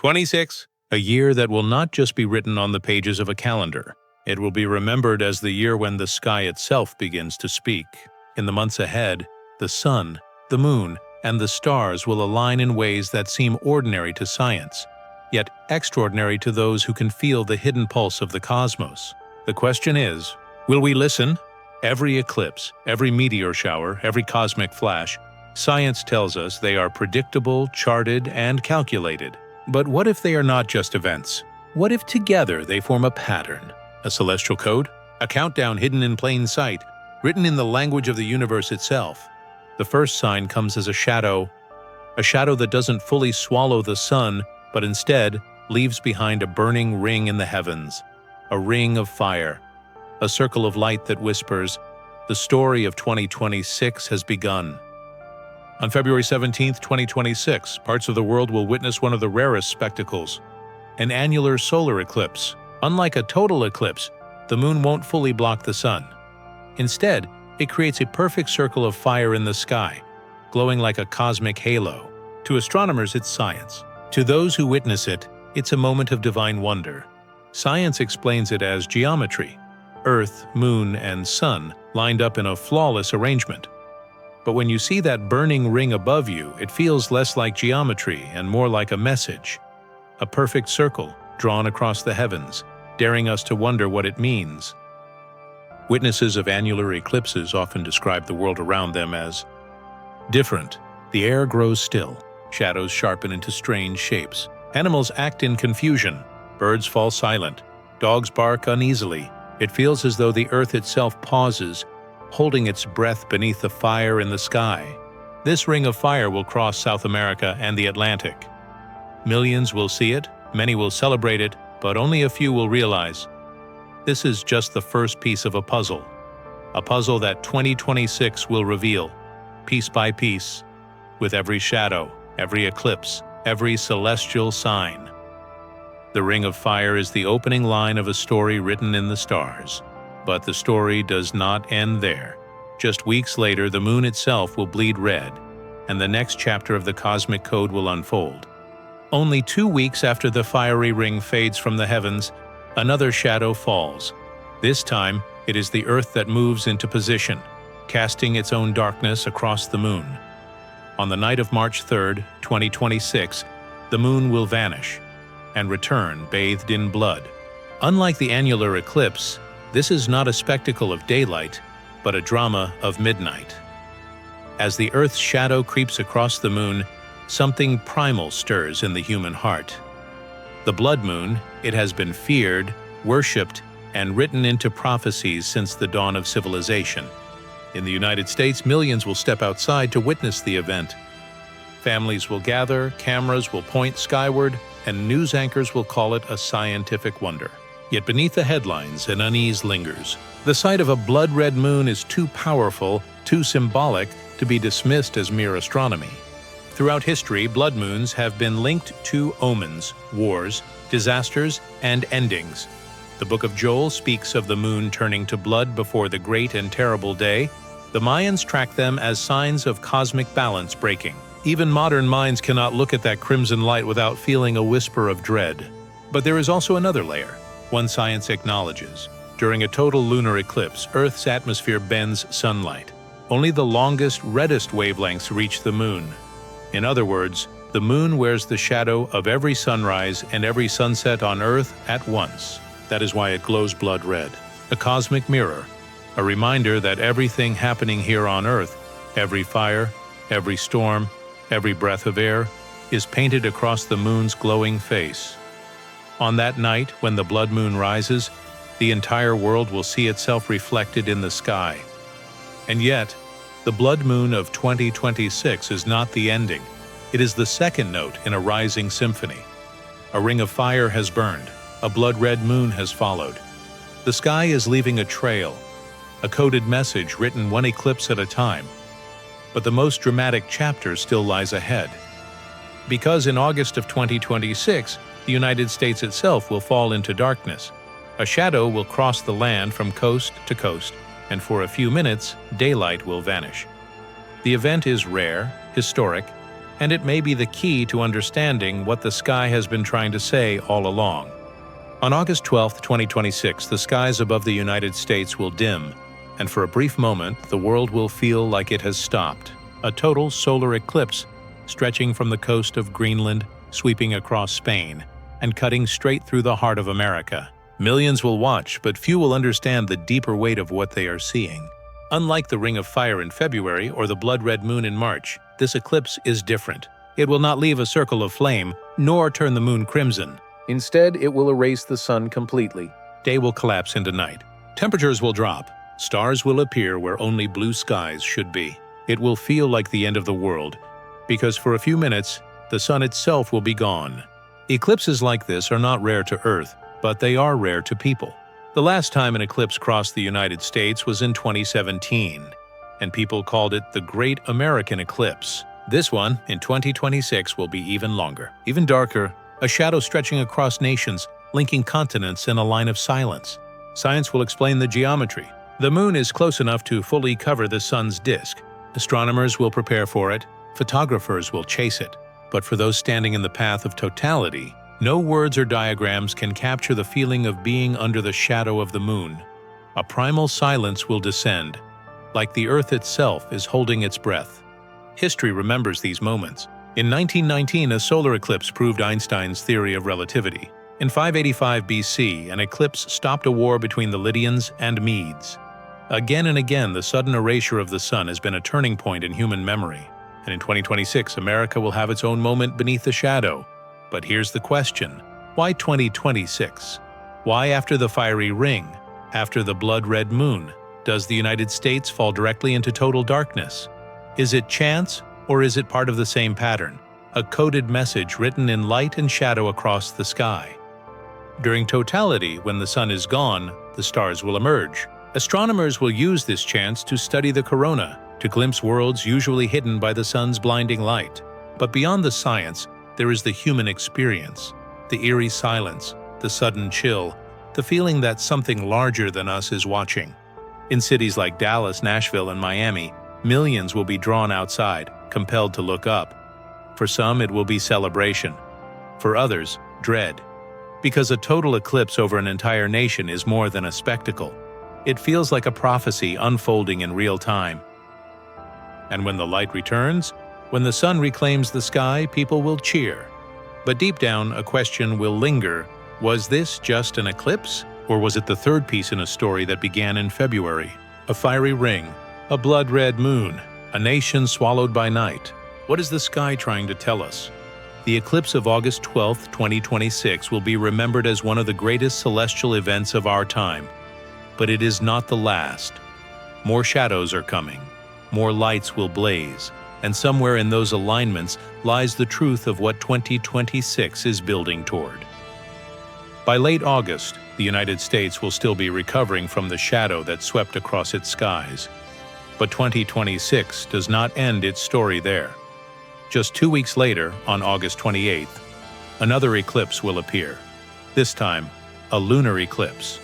26, a year that will not just be written on the pages of a calendar. It will be remembered as the year when the sky itself begins to speak. In the months ahead, the sun, the moon, and the stars will align in ways that seem ordinary to science, yet extraordinary to those who can feel the hidden pulse of the cosmos. The question is, will we listen? Every eclipse, every meteor shower, every cosmic flash, science tells us they are predictable, charted, and calculated. But what if they are not just events? What if together they form a pattern? A celestial code? A countdown hidden in plain sight, written in the language of the universe itself. The first sign comes as a shadow that doesn't fully swallow the sun, but instead leaves behind a burning ring in the heavens, a ring of fire, a circle of light that whispers, "The story of 2026 has begun." On February 17, 2026, parts of the world will witness one of the rarest spectacles, an annular solar eclipse. Unlike a total eclipse, the moon won't fully block the sun. Instead, it creates a perfect circle of fire in the sky, glowing like a cosmic halo. To astronomers, it's science. To those who witness it, it's a moment of divine wonder. Science explains it as geometry, Earth, moon, and sun lined up in a flawless arrangement. But when you see that burning ring above you, it feels less like geometry and more like a message. A perfect circle drawn across the heavens, daring us to wonder what it means. Witnesses of annular eclipses often describe the world around them as different. The air grows still, shadows sharpen into strange shapes, animals act in confusion, birds fall silent, dogs bark uneasily. It feels as though the earth itself pauses, holding its breath beneath the fire in the sky. This ring of fire will cross South America and the Atlantic. Millions will see it, many will celebrate it, but only a few will realize this is just the first piece of a puzzle that 2026 will reveal, piece by piece, with every shadow, every eclipse, every celestial sign. The Ring of Fire is the opening line of a story written in the stars. But the story does not end there. Just weeks later, the moon itself will bleed red, and the next chapter of the cosmic code will unfold. Only 2 weeks after the fiery ring fades from the heavens, another shadow falls. This time, it is the Earth that moves into position, casting its own darkness across the moon. On the night of March 3, 2026, the moon will vanish and return bathed in blood. Unlike the annular eclipse, this is not a spectacle of daylight, but a drama of midnight. As the Earth's shadow creeps across the moon, something primal stirs in the human heart. The blood moon, it has been feared, worshipped, and written into prophecies since the dawn of civilization. In the United States, millions will step outside to witness the event. Families will gather, cameras will point skyward, and news anchors will call it a scientific wonder. Yet beneath the headlines, an unease lingers. The sight of a blood-red moon is too powerful, too symbolic, to be dismissed as mere astronomy. Throughout history, blood moons have been linked to omens, wars, disasters, and endings. The Book of Joel speaks of the moon turning to blood before the great and terrible day. The Mayans track them as signs of cosmic balance breaking. Even modern minds cannot look at that crimson light without feeling a whisper of dread. But there is also another layer, one science acknowledges. During a total lunar eclipse, Earth's atmosphere bends sunlight. Only the longest, reddest wavelengths reach the moon. In other words, the moon wears the shadow of every sunrise and every sunset on Earth at once. That is why it glows blood red. A cosmic mirror, a reminder that everything happening here on Earth, every fire, every storm, every breath of air, is painted across the moon's glowing face. On that night, when the blood moon rises, the entire world will see itself reflected in the sky. And yet, the blood moon of 2026 is not the ending. It is the second note in a rising symphony. A ring of fire has burned. A blood-red moon has followed. The sky is leaving a trail, a coded message written one eclipse at a time. But the most dramatic chapter still lies ahead. Because in August of 2026, the United States itself will fall into darkness. A shadow will cross the land from coast to coast, and for a few minutes, daylight will vanish. The event is rare, historic, and it may be the key to understanding what the sky has been trying to say all along. On August 12, 2026, the skies above the United States will dim, and for a brief moment, the world will feel like it has stopped. A total solar eclipse stretching from the coast of Greenland, sweeping across Spain, and cutting straight through the heart of America. Millions will watch, but few will understand the deeper weight of what they are seeing. Unlike the Ring of Fire in February or the blood-red moon in March, this eclipse is different. It will not leave a circle of flame, nor turn the moon crimson. Instead, it will erase the sun completely. Day will collapse into night. Temperatures will drop. Stars will appear where only blue skies should be. It will feel like the end of the world, because for a few minutes, the sun itself will be gone. Eclipses like this are not rare to Earth, but they are rare to people. The last time an eclipse crossed the United States was in 2017, and people called it the Great American Eclipse. This one, in 2026, will be even longer, even darker, a shadow stretching across nations, linking continents in a line of silence. Science will explain the geometry. The moon is close enough to fully cover the sun's disk. Astronomers will prepare for it. Photographers will chase it. But for those standing in the path of totality, no words or diagrams can capture the feeling of being under the shadow of the moon. A primal silence will descend, like the Earth itself is holding its breath. History remembers these moments. In 1919, a solar eclipse proved Einstein's theory of relativity. In 585 BC, an eclipse stopped a war between the Lydians and Medes. Again and again, the sudden erasure of the sun has been a turning point in human memory. And in 2026, America will have its own moment beneath the shadow. But here's the question: why 2026? Why after the fiery ring, after the blood-red moon, does the United States fall directly into total darkness? Is it chance, or is it part of the same pattern, a coded message written in light and shadow across the sky? During totality, when the sun is gone, the stars will emerge. Astronomers will use this chance to study the corona, to glimpse worlds usually hidden by the sun's blinding light. But beyond the science, there is the human experience, the eerie silence, the sudden chill, the feeling that something larger than us is watching. In cities like Dallas, Nashville, and Miami, millions will be drawn outside, compelled to look up. For some, it will be celebration. For others, dread. Because a total eclipse over an entire nation is more than a spectacle. It feels like a prophecy unfolding in real time. And when the light returns, when the sun reclaims the sky, people will cheer. But deep down, a question will linger: was this just an eclipse? Or was it the third piece in a story that began in February? A fiery ring, a blood-red moon, a nation swallowed by night. What is the sky trying to tell us? The eclipse of August 12, 2026 will be remembered as one of the greatest celestial events of our time. But it is not the last. More shadows are coming. More lights will blaze. And somewhere in those alignments lies the truth of what 2026 is building toward. By late August, the United States will still be recovering from the shadow that swept across its skies. But 2026 does not end its story there. Just 2 weeks later, on August 28th, another eclipse will appear. This time, a lunar eclipse.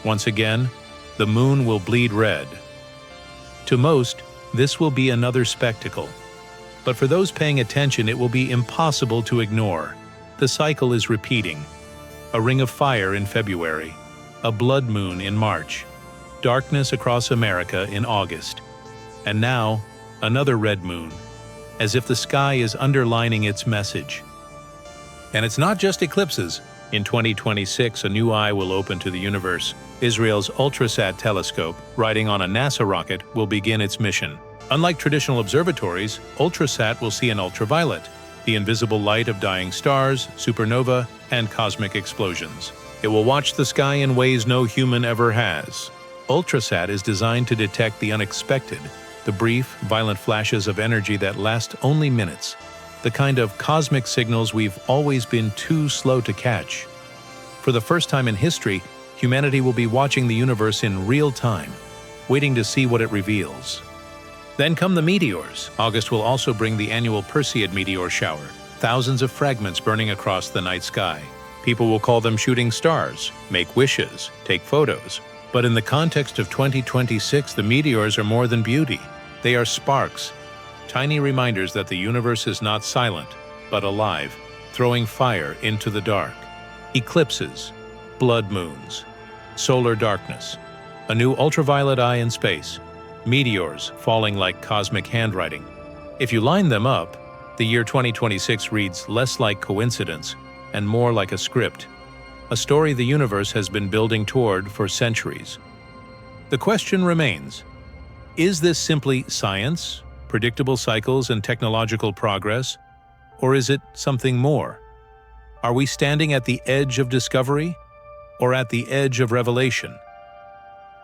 Once again, the moon will bleed red. To most, this will be another spectacle. But for those paying attention, it will be impossible to ignore. The cycle is repeating. A ring of fire in February, a blood moon in March, darkness across America in August, and now another red moon, as if the sky is underlining its message. And it's not just eclipses. In 2026, a new eye will open to the universe. Israel's ULTRASAT telescope, riding on a NASA rocket, will begin its mission. Unlike traditional observatories, ULTRASAT will see an ultraviolet, the invisible light of dying stars, supernova, and cosmic explosions. It will watch the sky in ways no human ever has. ULTRASAT is designed to detect the unexpected, the brief, violent flashes of energy that last only minutes, the kind of cosmic signals we've always been too slow to catch. For the first time in history, humanity will be watching the universe in real time, waiting to see what it reveals. Then come the meteors. August will also bring the annual Perseid meteor shower, thousands of fragments burning across the night sky. People will call them shooting stars, make wishes, take photos. But in the context of 2026, the meteors are more than beauty. They are sparks. tiny reminders that the universe is not silent, but alive, throwing fire into the dark. Eclipses, blood moons, solar darkness, a new ultraviolet eye in space, meteors falling like cosmic handwriting. If you line them up, the year 2026 reads less like coincidence and more like a script, a story the universe has been building toward for centuries. The question remains, is this simply science, predictable cycles and technological progress, or is it something more? Are we standing at the edge of discovery or at the edge of revelation?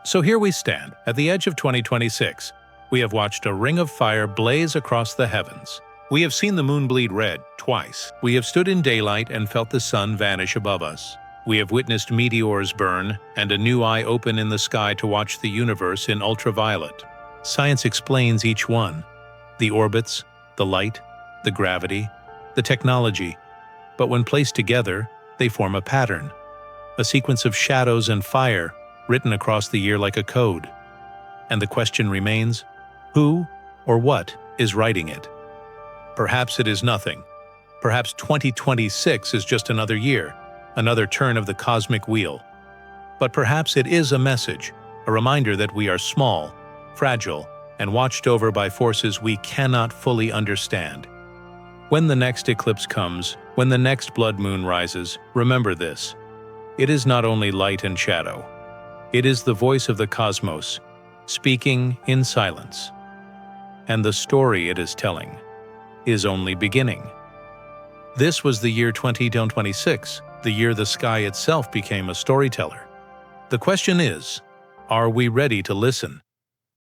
So here we stand, at the edge of 2026. We have watched a ring of fire blaze across the heavens. We have seen the moon bleed red twice. We have stood in daylight and felt the sun vanish above us. We have witnessed meteors burn and a new eye open in the sky to watch the universe in ultraviolet. Science explains each one: the orbits, the light, the gravity, the technology. But when placed together, they form a pattern, a sequence of shadows and fire written across the year like a code. And the question remains, who or what is writing it? Perhaps it is nothing. Perhaps 2026 is just another year, another turn of the cosmic wheel. But perhaps it is a message, a reminder that we are small, fragile, and watched over by forces we cannot fully understand. When the next eclipse comes, when the next blood moon rises, remember this: it is not only light and shadow. It is the voice of the cosmos, speaking in silence. And the story it is telling is only beginning. This was the year 2026, the year the sky itself became a storyteller. The question is, are we ready to listen?